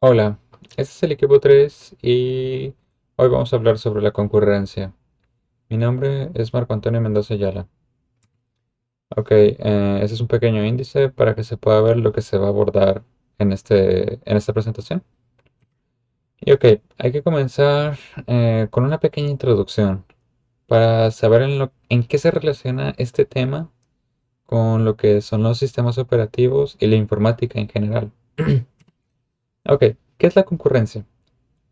Hola, este es el equipo 3 y hoy vamos a hablar sobre la concurrencia. Mi nombre es Marco Antonio Mendoza Ayala. Ok, ese es un pequeño índice para que se pueda ver lo que se va a abordar en esta presentación. Y ok, hay que comenzar con una pequeña introducción para saber en qué se relaciona este tema con lo que son los sistemas operativos y la informática en general. Ok, ¿qué es la concurrencia?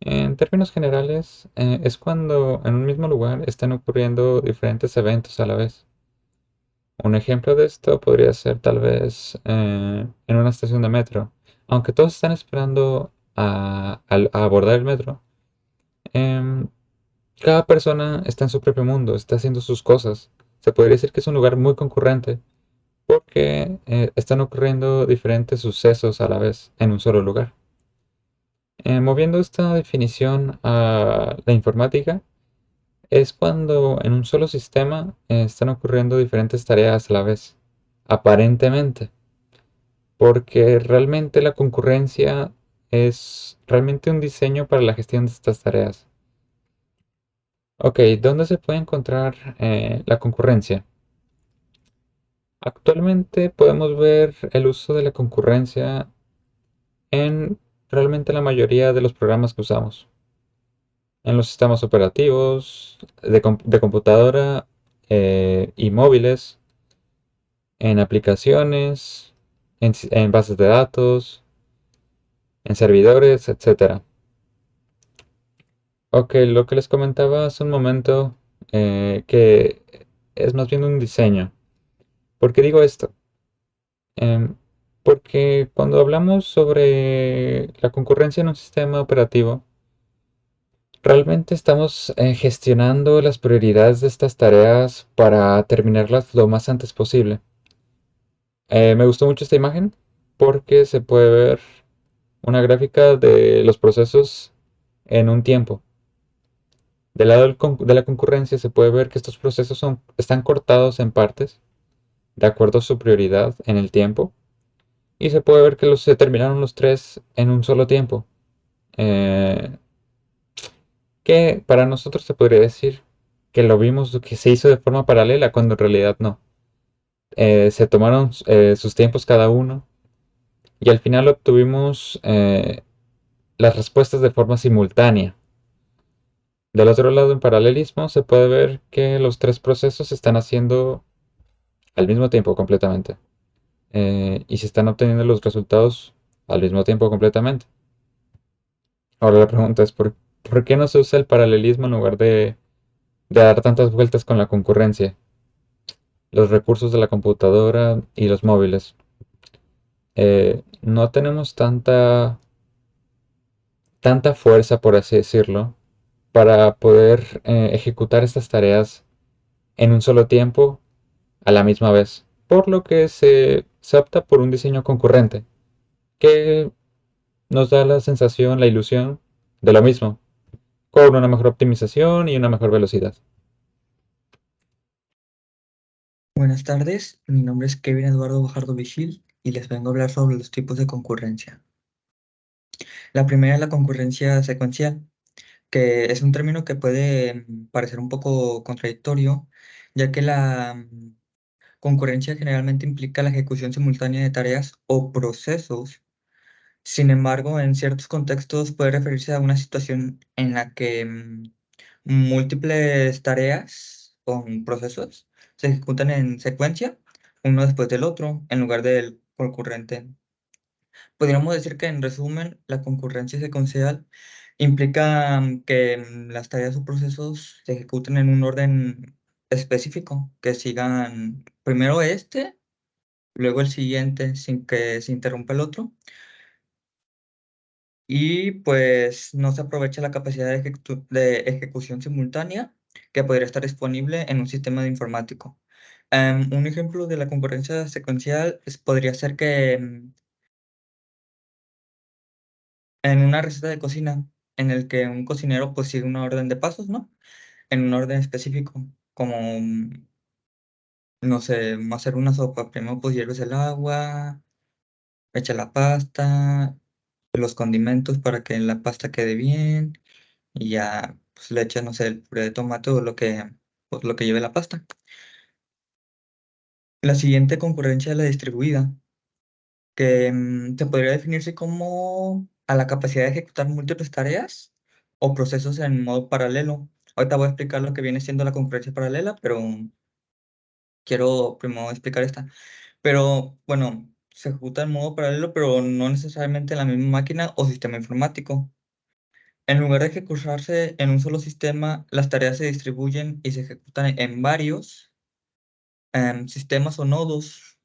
En términos generales, es cuando en un mismo lugar están ocurriendo diferentes eventos a la vez. Un ejemplo de esto podría ser tal vez en una estación de metro. Aunque todos están esperando a abordar el metro, em, cada persona está en su propio mundo, está haciendo sus cosas. Se podría decir que es un lugar muy concurrente porque están ocurriendo diferentes sucesos a la vez en un solo lugar. Moviendo esta definición a la informática, es cuando en un solo sistema están ocurriendo diferentes tareas a la vez, aparentemente, porque realmente la concurrencia es realmente un diseño para la gestión de estas tareas. Ok, ¿dónde se puede encontrar la concurrencia? Actualmente podemos ver el uso de la concurrencia en realmente la mayoría de los programas que usamos. En los sistemas operativos, de computadora y móviles, en aplicaciones, en bases de datos, en servidores, etcétera. Ok, lo que les comentaba hace un momento, que es más bien un diseño. ¿Por qué digo esto? Em, Porque cuando hablamos sobre la concurrencia en un sistema operativo, realmente estamos gestionando las prioridades de estas tareas para terminarlas lo más antes posible. Me gustó mucho esta imagen porque se puede ver una gráfica de los procesos en un tiempo. Del lado de la concurrencia se puede ver que estos procesos están cortados en partes de acuerdo a su prioridad en el tiempo. Y se puede ver que se terminaron los tres en un solo tiempo. Eh, que para nosotros se podría decir que lo vimos que se hizo de forma paralela cuando en realidad no. Se tomaron sus tiempos cada uno y al final obtuvimos las respuestas de forma simultánea. Del otro lado, en paralelismo, se puede ver que los tres procesos se están haciendo al mismo tiempo completamente. Y se están obteniendo los resultados al mismo tiempo completamente. Ahora la pregunta es, ¿por qué no se usa el paralelismo en lugar de dar tantas vueltas con la concurrencia? Los recursos de la computadora y los móviles. No tenemos tanta fuerza, por así decirlo, para poder ejecutar estas tareas en un solo tiempo a la misma vez, por lo que se opta por un diseño concurrente, que nos da la sensación, la ilusión de lo mismo, con una mejor optimización y una mejor velocidad. Buenas tardes, mi nombre es Kevin Eduardo Bajardo Vigil y les vengo a hablar sobre los tipos de concurrencia. La primera es la concurrencia secuencial, que es un término que puede parecer un poco contradictorio, ya que la concurrencia generalmente implica la ejecución simultánea de tareas o procesos. Sin embargo, en ciertos contextos puede referirse a una situación en la que múltiples tareas o procesos se ejecutan en secuencia, uno después del otro, en lugar del concurrente. Podríamos decir que, en resumen, la concurrencia secuencial implica que las tareas o procesos se ejecuten en un orden específico, que sigan primero este, luego el siguiente, sin que se interrumpa el otro. Y pues no se aprovecha la capacidad de ejecución simultánea que podría estar disponible en un sistema de informático. Un ejemplo de la concurrencia secuencial podría ser que en una receta de cocina, en el que un cocinero pues sigue una orden de pasos, ¿no? En un orden específico, como, no sé, hacer una sopa. Primero pues hierves el agua, echa la pasta, los condimentos para que la pasta quede bien y ya pues, le echas, no sé, el puré de tomate o pues, lo que lleve la pasta. La siguiente concurrencia es la distribuida, que se podría definirse como a la capacidad de ejecutar múltiples tareas o procesos en modo paralelo. Ahorita voy a explicar lo que viene siendo la concurrencia paralela, pero quiero primero explicar esta. Pero bueno, se ejecuta en modo paralelo, pero no necesariamente en la misma máquina o sistema informático. En lugar de ejecutarse en un solo sistema, las tareas se distribuyen y se ejecutan en varios sistemas o nodos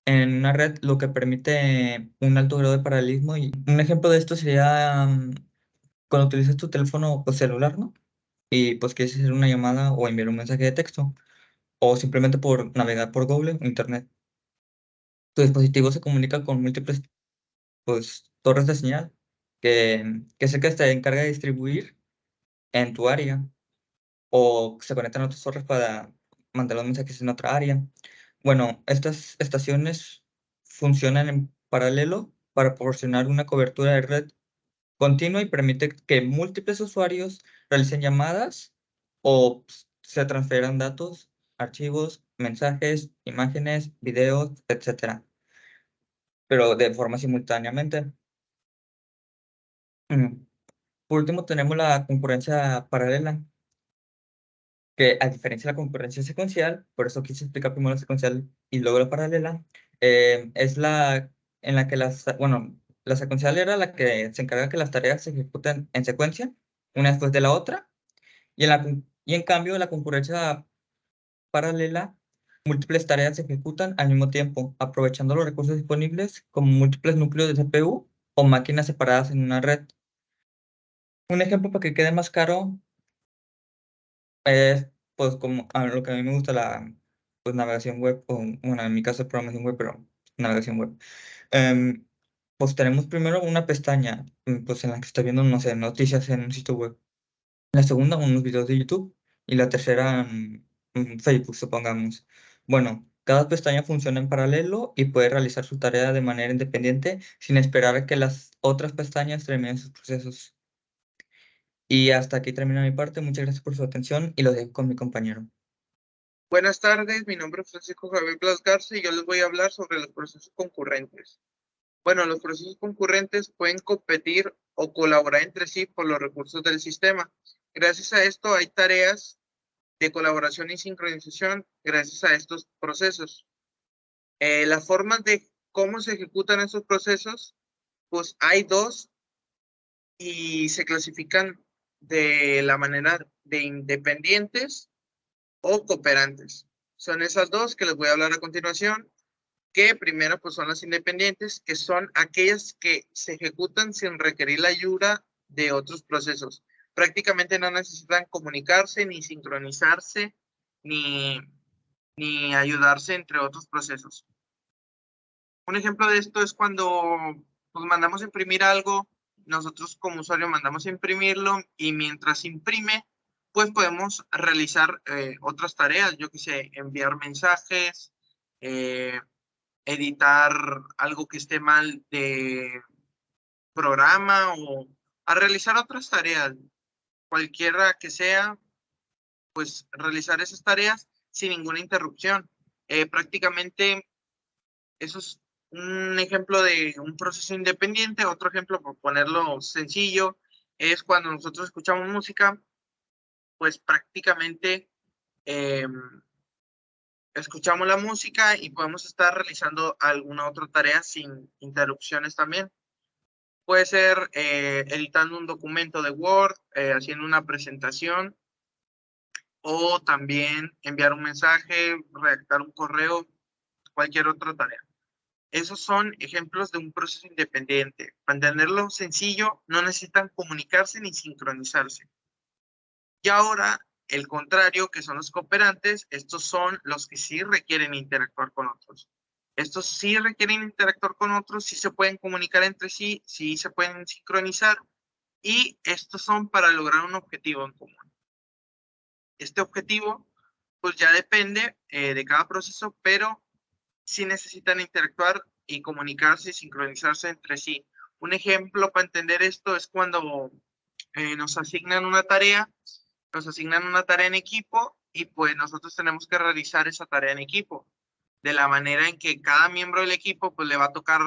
en una red, lo que permite un alto grado de paralelismo. Y un ejemplo de esto sería cuando utilizas tu teléfono pues, celular, ¿no? Y pues quieres hacer una llamada o enviar un mensaje de texto, o simplemente por navegar por Google o Internet. Tu dispositivo se comunica con múltiples pues, torres de señal que sé que se encarga de distribuir en tu área o se conectan a otras torres para mandar los mensajes en otra área. Bueno, estas estaciones funcionan en paralelo para proporcionar una cobertura de red continua y permite que múltiples usuarios realicen llamadas o se transfieran datos, archivos, mensajes, imágenes, videos, etcétera, pero de forma simultáneamente. Mm. Por último, tenemos la concurrencia paralela, que a diferencia de la concurrencia secuencial, por eso quise explicar primero la secuencial y luego la paralela, es la en la que bueno, la secuencial era la que se encarga que las tareas se ejecuten en secuencia, una después de la otra, y en cambio la concurrencia paralela, múltiples tareas se ejecutan al mismo tiempo, aprovechando los recursos disponibles como múltiples núcleos de CPU o máquinas separadas en una red. Un ejemplo para que quede más claro es, pues, como lo que a mí me gusta la pues, navegación web, o bueno, en mi caso programación web, pero navegación web. Em, pues tenemos primero una pestaña, pues en la que está viendo, no sé, noticias en un sitio web. La segunda, unos videos de YouTube. Y la tercera, Facebook, supongamos. Bueno, cada pestaña funciona en paralelo y puede realizar su tarea de manera independiente sin esperar a que las otras pestañas terminen sus procesos. Y hasta aquí termina mi parte. Muchas gracias por su atención y lo dejo con mi compañero. Buenas tardes, mi nombre es Francisco Javier Blas Garza y yo les voy a hablar sobre los procesos concurrentes. Bueno, los procesos concurrentes pueden competir o colaborar entre sí por los recursos del sistema. Gracias a esto hay tareas de colaboración y sincronización gracias a estos procesos. Las formas de cómo se ejecutan esos procesos, pues hay dos y se clasifican de la manera de independientes o cooperantes. Son esas dos que les voy a hablar a continuación, que primero pues son las independientes, que son aquellas que se ejecutan sin requerir la ayuda de otros procesos. Prácticamente no necesitan comunicarse, ni sincronizarse, ni, ni ayudarse entre otros procesos. Un ejemplo de esto es cuando pues, mandamos imprimir algo, nosotros como usuario mandamos imprimirlo y mientras imprime, pues podemos realizar otras tareas, yo que sé, enviar mensajes, eh, editar algo que esté mal de programa o a realizar otras tareas, cualquiera que sea, pues realizar esas tareas sin ninguna interrupción. Prácticamente eso es un ejemplo de un proceso independiente. Otro ejemplo, por ponerlo sencillo, es cuando nosotros escuchamos música, pues prácticamente eh, escuchamos la música y podemos estar realizando alguna otra tarea sin interrupciones también. Puede ser editando un documento de Word, haciendo una presentación o también enviar un mensaje, redactar un correo, cualquier otra tarea. Esos son ejemplos de un proceso independiente. Para entenderlo sencillo, no necesitan comunicarse ni sincronizarse. Y ahora, el contrario, que son los cooperantes, estos son los que sí requieren interactuar con otros. Estos sí requieren interactuar con otros, sí se pueden comunicar entre sí, sí se pueden sincronizar y estos son para lograr un objetivo en común. Este objetivo, pues ya depende de cada proceso, pero sí necesitan interactuar y comunicarse y sincronizarse entre sí. Un ejemplo para entender esto es cuando nos asignan una tarea en equipo y pues nosotros tenemos que realizar esa tarea en equipo, de la manera en que cada miembro del equipo pues le va a tocar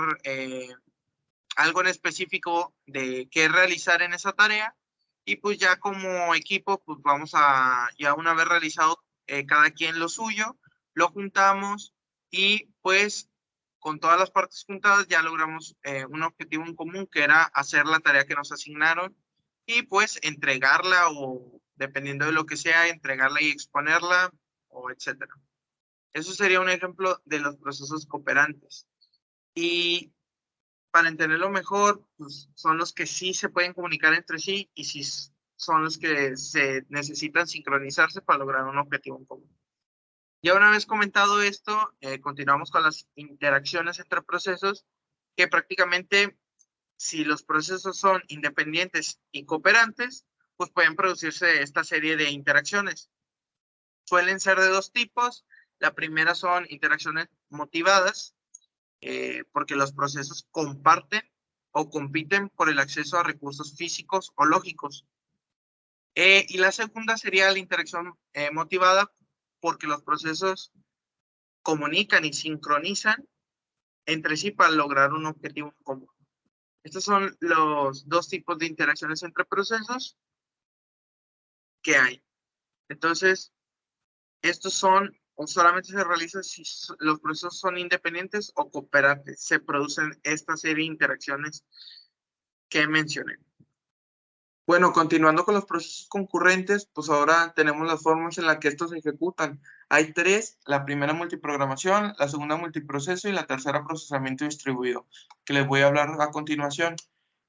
algo en específico de qué realizar en esa tarea y pues ya como equipo pues vamos a, ya una vez realizado cada quien lo suyo, lo juntamos y pues con todas las partes juntadas ya logramos un objetivo en común que era hacer la tarea que nos asignaron y pues entregarla o dependiendo de lo que sea, entregarla y exponerla o etcétera. Eso sería un ejemplo de los procesos cooperantes. Y para entenderlo mejor, pues, son los que sí se pueden comunicar entre sí y sí son los que se necesitan sincronizarse para lograr un objetivo en común. Ya una vez comentado esto, continuamos con las interacciones entre procesos, que prácticamente si los procesos son independientes y cooperantes, pues pueden producirse esta serie de interacciones. Suelen ser de dos tipos. La primera son interacciones motivadas, porque los procesos comparten o compiten por el acceso a recursos físicos o lógicos. Y la segunda sería la interacción motivada porque los procesos comunican y sincronizan entre sí para lograr un objetivo común. Estos son los dos tipos de interacciones entre procesos que hay. Entonces, estos son o solamente se realizan si los procesos son independientes o cooperantes. Se producen esta serie de interacciones que mencioné. Bueno, continuando con los procesos concurrentes, pues ahora tenemos las formas en las que estos se ejecutan. Hay tres: la primera multiprogramación, la segunda multiproceso y la tercera procesamiento distribuido, que les voy a hablar a continuación.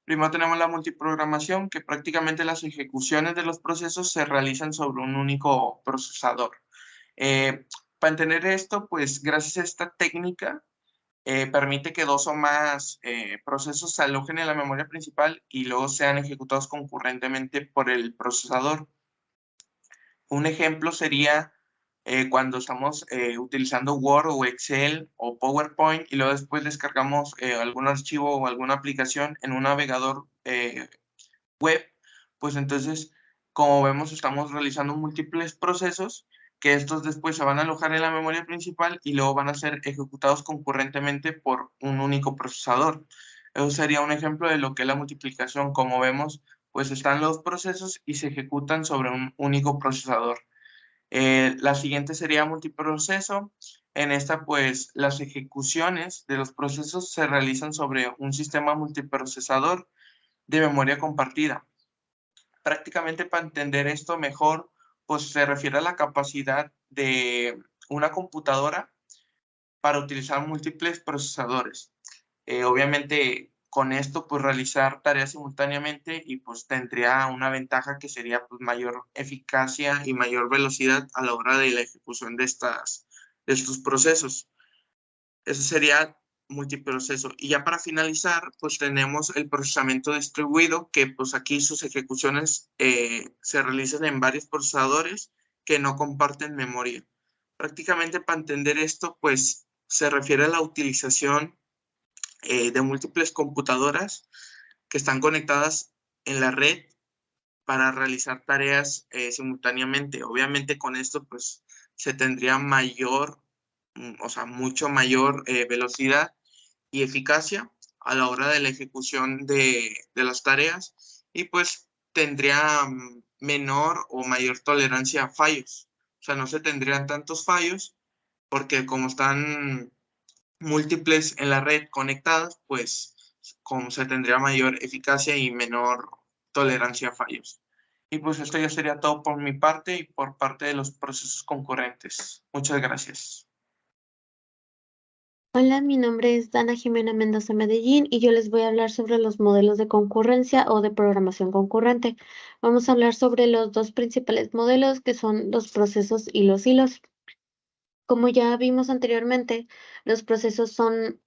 Primero tenemos la multiprogramación, que prácticamente las ejecuciones de los procesos se realizan sobre un único procesador. Para entender esto, pues gracias a esta técnica, permite que dos o más procesos se alojen en la memoria principal y luego sean ejecutados concurrentemente por el procesador. Un ejemplo sería cuando estamos utilizando Word o Excel o PowerPoint y luego después descargamos algún archivo o alguna aplicación en un navegador web, pues entonces, como vemos, estamos realizando múltiples procesos que estos después se van a alojar en la memoria principal y luego van a ser ejecutados concurrentemente por un único procesador. Eso sería un ejemplo de lo que es la multiplicación. Como vemos, pues están los procesos y se ejecutan sobre un único procesador. La siguiente sería multiproceso. En esta, pues, las ejecuciones de los procesos se realizan sobre un sistema multiprocesador de memoria compartida. Prácticamente para entender esto mejor, pues se refiere a la capacidad de una computadora para utilizar múltiples procesadores. Obviamente con esto pues realizar tareas simultáneamente y pues tendría una ventaja que sería pues mayor eficacia y mayor velocidad a la hora de la ejecución de estos procesos. Eso sería multiproceso. Y ya para finalizar, pues tenemos el procesamiento distribuido, que pues aquí sus ejecuciones se realizan en varios procesadores que no comparten memoria. Prácticamente para entender esto, pues se refiere a la utilización de múltiples computadoras que están conectadas en la red para realizar tareas simultáneamente. Obviamente con esto pues se tendría mayor, o sea, mucho mayor velocidad y eficacia a la hora de la ejecución de las tareas y pues tendría menor o mayor tolerancia a fallos. O sea, no se tendrían tantos fallos porque como están múltiples en la red conectadas, pues como se tendría mayor eficacia y menor tolerancia a fallos. Y pues esto ya sería todo por mi parte y por parte de los procesos concurrentes. Muchas gracias. Hola, mi nombre es Dana Jimena Mendoza Medellín y yo les voy a hablar sobre los modelos de concurrencia o de programación concurrente. Vamos a hablar sobre los dos principales modelos que son los procesos y los hilos. Como ya vimos anteriormente, los procesos son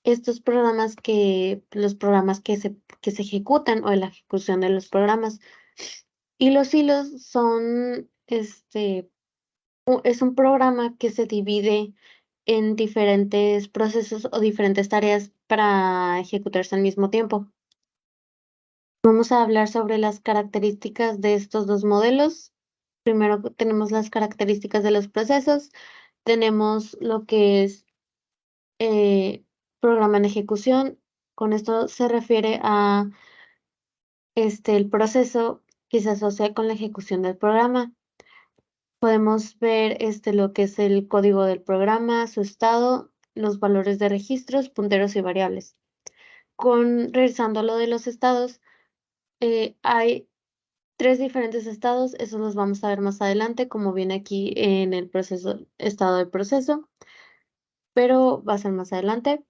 los programas que se ejecutan o la ejecución de los programas. Y los hilos son, es un programa que se divide en diferentes procesos o diferentes tareas para ejecutarse al mismo tiempo. Vamos a hablar sobre las características de estos dos modelos. Primero tenemos las características de los procesos. Tenemos lo que es programa en ejecución. Con esto se refiere a el proceso que se asocia con la ejecución del programa. Podemos ver lo que es el código del programa, su estado, los valores de registros, punteros y variables. Revisando lo de los estados, hay 3 diferentes estados, esos los vamos a ver más adelante, como viene aquí en el proceso, estado del proceso, pero va a ser más adelante.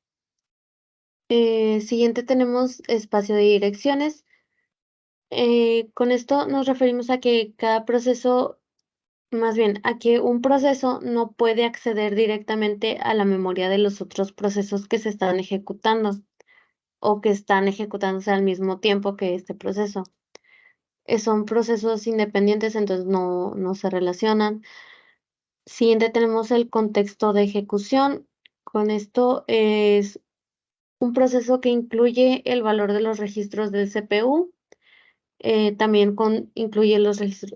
Siguiente tenemos espacio de direcciones. Con esto nos referimos a que cada proceso, más bien, a que un proceso no puede acceder directamente a la memoria de los otros procesos que se están ejecutando o que están ejecutándose al mismo tiempo que este proceso. Son procesos independientes, entonces no se relacionan. Siguiente tenemos el contexto de ejecución. Con esto es un proceso que incluye el valor de los registros del CPU. También incluye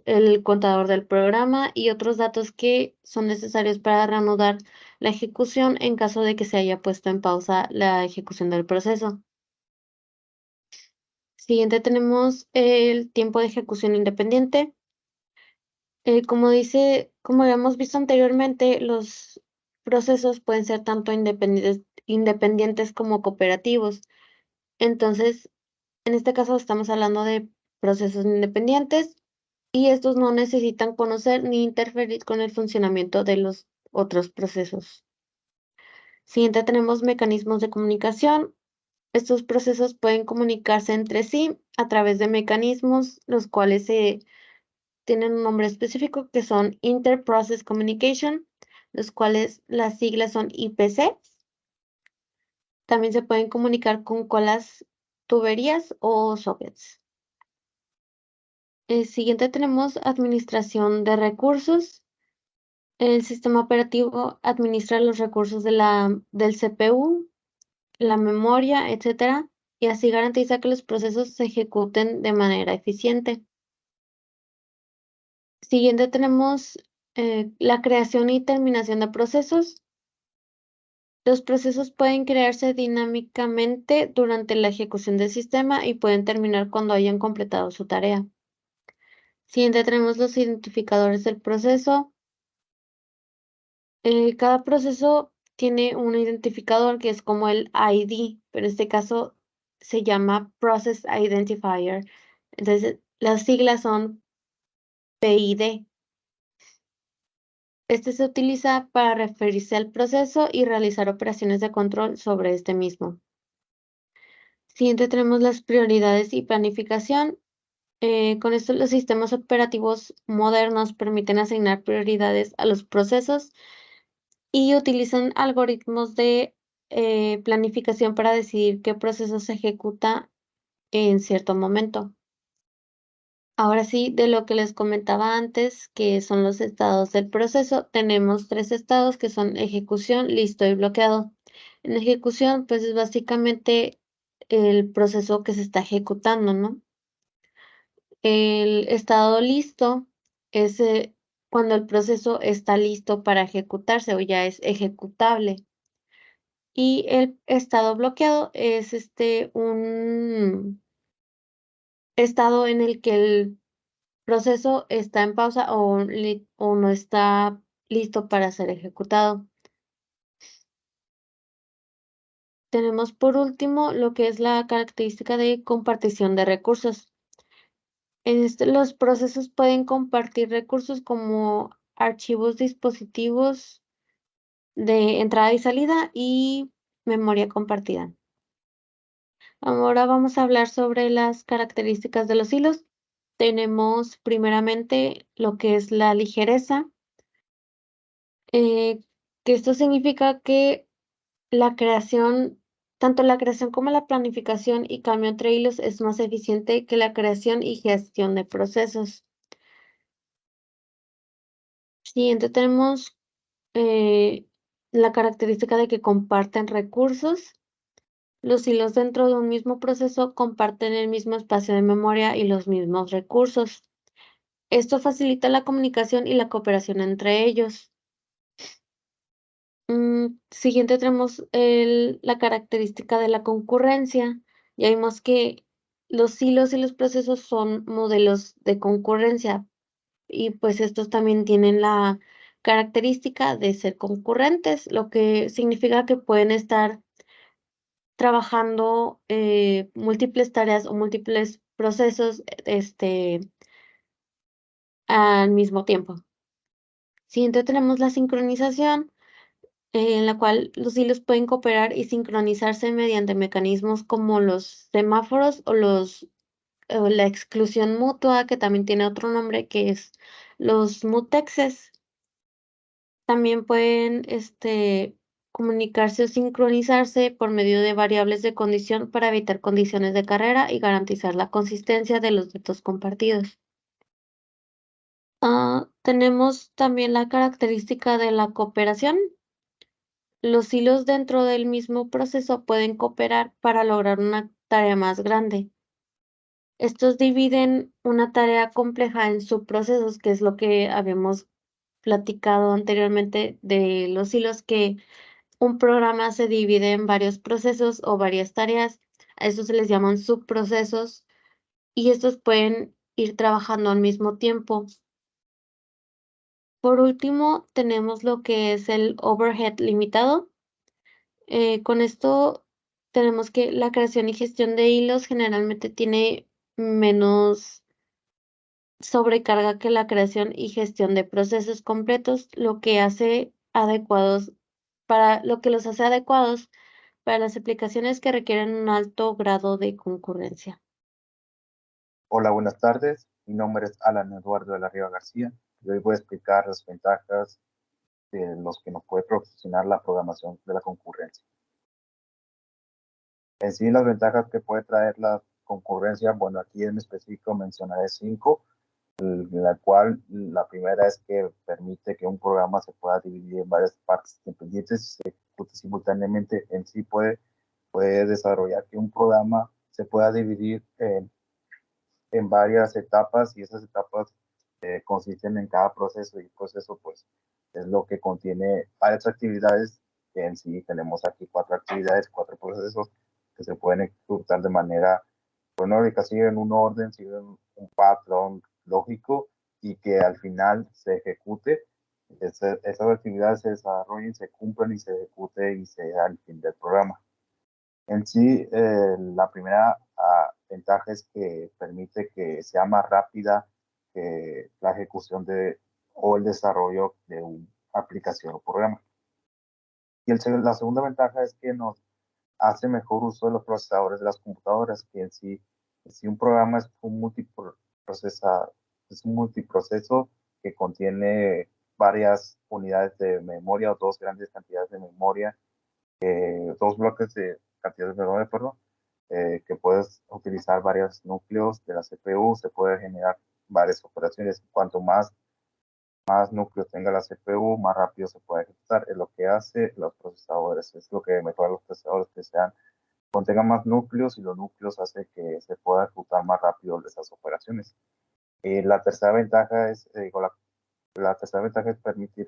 el contador del programa y otros datos que son necesarios para reanudar la ejecución en caso de que se haya puesto en pausa la ejecución del proceso. Siguiente tenemos el tiempo de ejecución independiente. Como habíamos visto anteriormente, los procesos pueden ser tanto independientes como cooperativos. Entonces, en este caso estamos hablando de procesos independientes y estos no necesitan conocer ni interferir con el funcionamiento de los otros procesos. Siguiente tenemos mecanismos de comunicación. Estos procesos pueden comunicarse entre sí a través de mecanismos, los cuales tienen un nombre específico que son Inter-Process Communication, los cuales las siglas son IPC. También se pueden comunicar con colas, tuberías o sockets. Siguiente tenemos administración de recursos. El sistema operativo administra los recursos del CPU, la memoria, etcétera, y así garantiza que los procesos se ejecuten de manera eficiente. Siguiente tenemos la creación y terminación de procesos. Los procesos pueden crearse dinámicamente durante la ejecución del sistema y pueden terminar cuando hayan completado su tarea. Siguiente tenemos los identificadores del proceso. Cada proceso tiene un identificador que es como el ID, pero en este caso se llama Process Identifier. Entonces, las siglas son PID. Este se utiliza para referirse al proceso y realizar operaciones de control sobre este mismo. Siguiente tenemos las prioridades y planificación. Con esto los sistemas operativos modernos permiten asignar prioridades a los procesos y utilizan algoritmos de planificación para decidir qué proceso se ejecuta en cierto momento. Ahora sí, de lo que les comentaba antes, que son los estados del proceso, tenemos 3 estados que son ejecución, listo y bloqueado. En ejecución, pues es básicamente el proceso que se está ejecutando, ¿no? El estado listo es cuando el proceso está listo para ejecutarse o ya es ejecutable. Y el estado bloqueado es un estado en el que el proceso está en pausa o no está listo para ser ejecutado. Tenemos por último lo que es la característica de compartición de recursos. Los procesos pueden compartir recursos como archivos, dispositivos de entrada y salida y memoria compartida. Ahora vamos a hablar sobre las características de los hilos. Tenemos primeramente lo que es la ligereza, que esto significa que tanto la creación como la planificación y cambio entre hilos es más eficiente que la creación y gestión de procesos. Siguiente tenemos la característica de que comparten recursos. Los hilos dentro de un mismo proceso comparten el mismo espacio de memoria y los mismos recursos. Esto facilita la comunicación y la cooperación entre ellos. Siguiente tenemos la característica de la concurrencia. Ya vimos que los hilos y los procesos son modelos de concurrencia y pues estos también tienen la característica de ser concurrentes, lo que significa que pueden estar trabajando múltiples tareas o múltiples procesos al mismo tiempo. Siguiente tenemos la sincronización, en la cual los hilos pueden cooperar y sincronizarse mediante mecanismos como los semáforos o la exclusión mutua, que también tiene otro nombre, que es los mutexes. También pueden comunicarse o sincronizarse por medio de variables de condición para evitar condiciones de carrera y garantizar la consistencia de los datos compartidos. Tenemos también la característica de la cooperación. Los hilos dentro del mismo proceso pueden cooperar para lograr una tarea más grande. Estos dividen una tarea compleja en subprocesos, que es lo que habíamos platicado anteriormente de los hilos, que un programa se divide en varios procesos o varias tareas. A eso se les llaman subprocesos y estos pueden ir trabajando al mismo tiempo. Por último, tenemos lo que es el overhead limitado. Con esto tenemos que la creación y gestión de hilos generalmente tiene menos sobrecarga que la creación y gestión de procesos completos, lo que los hace adecuados para las aplicaciones que requieren un alto grado de concurrencia. Hola, buenas tardes. Mi nombre es Alan Eduardo de la Riva García y hoy voy a explicar las ventajas de los que nos puede proporcionar la programación de la concurrencia. En sí, las ventajas que puede traer la concurrencia, bueno, aquí en específico mencionaré 5, la cual la primera es que permite que un programa se pueda dividir en varias partes independientes y se ejecute simultáneamente. En sí puede desarrollar que un programa se pueda dividir en varias etapas y esas etapas consisten en cada proceso y el proceso pues es lo que contiene varias actividades que en sí tenemos aquí 4 actividades, 4 procesos que se pueden ejecutar de manera cronológica, siguen un orden, siguen un patrón lógico y que al final se ejecute. Esas actividades se desarrollen, se cumplan y se ejecute y sea el fin del programa. En sí, la primera ventaja es que permite que sea más rápida la ejecución o el desarrollo de una aplicación o programa. Y la segunda ventaja es que nos hace mejor uso de los procesadores de las computadoras, que en sí un programa es un multiproceso que contiene varias unidades de memoria o dos grandes cantidades de memoria, dos bloques de cantidades de memoria, perdón, que puedes utilizar varios núcleos de la CPU, se puede generar varias operaciones. Cuanto más núcleos tenga la CPU, más rápido se puede ejecutar. Es lo que hace los procesadores, es lo que mejora los procesadores, que contengan más núcleos y los núcleos hace que se pueda ejecutar más rápido esas operaciones. La tercera ventaja es, la tercera ventaja es permitir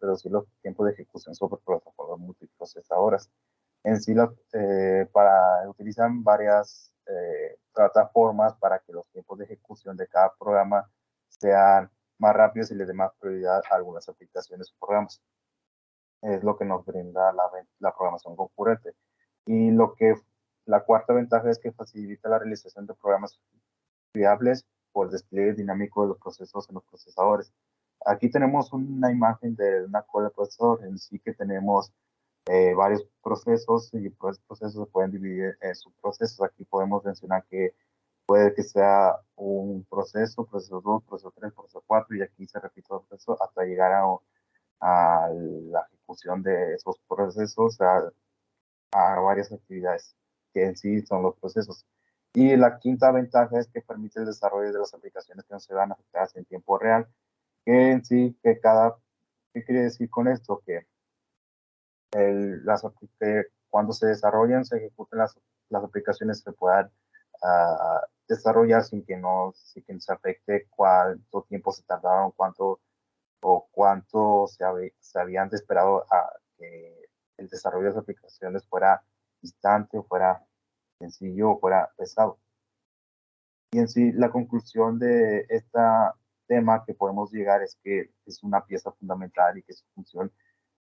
reducir los tiempos de ejecución sobre plataformas multiprocesadoras. En sí, utilizan varias plataformas para que los tiempos de ejecución de cada programa sean más rápidos y les dé más prioridad a algunas aplicaciones o programas. Es lo que nos brinda la programación concurrente. Y la cuarta ventaja es que facilita la realización de programas fiables por el despliegue dinámico de los procesos en los procesadores. Aquí tenemos una imagen de una cola de procesador en sí, que tenemos varios procesos y pues procesos se pueden dividir en subprocesos. Aquí podemos mencionar que puede que sea un proceso 2, proceso 3, proceso 4 y aquí se repite el proceso hasta llegar a la ejecución de esos procesos a varias actividades que en sí son los procesos. Y la quinta ventaja es que permite el desarrollo de las aplicaciones que no se van afectadas en tiempo real, que en sí, ¿qué quiere decir con esto? Que cuando se desarrollan, se ejecuten las aplicaciones, se puedan desarrollar sin que se afecte cuánto tiempo se tardaron, cuánto se habían esperado a que el desarrollo de las aplicaciones fuera instante, o fuera sencillo, o fuera pesado. Y en sí, la conclusión de este tema que podemos llegar es que es una pieza fundamental y que su función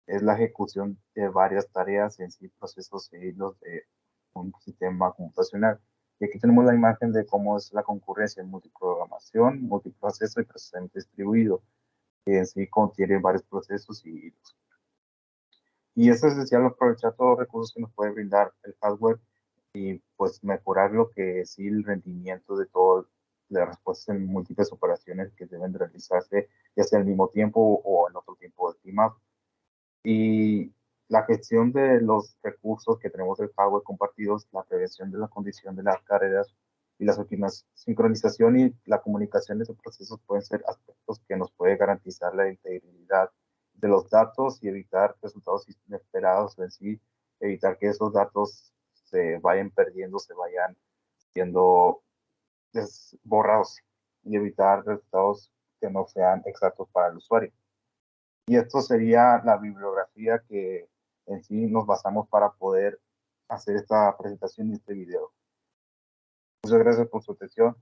es la ejecución de varias tareas, en sí, procesos seguidos de un sistema computacional. Y aquí tenemos la imagen de cómo es la concurrencia en multiprogramación, multiproceso y procesamiento distribuido, que en sí contiene varios procesos y hilos. Y es esencial aprovechar todos los recursos que nos puede brindar el hardware y pues mejorar lo que es el rendimiento de todas las respuestas en múltiples operaciones que deben de realizarse, ya sea al mismo tiempo o en otro tiempo estimado. Y la gestión de los recursos que tenemos del hardware compartidos, la prevención de la condición de las carreras y la sincronización y la comunicación de esos procesos pueden ser aspectos que nos puede garantizar la integridad de los datos y evitar resultados inesperados, en sí, evitar que esos datos se vayan perdiendo, se vayan siendo borrados y evitar resultados que no sean exactos para el usuario. Y esto sería la bibliografía que en sí nos basamos para poder hacer esta presentación y este video. Muchas gracias por su atención.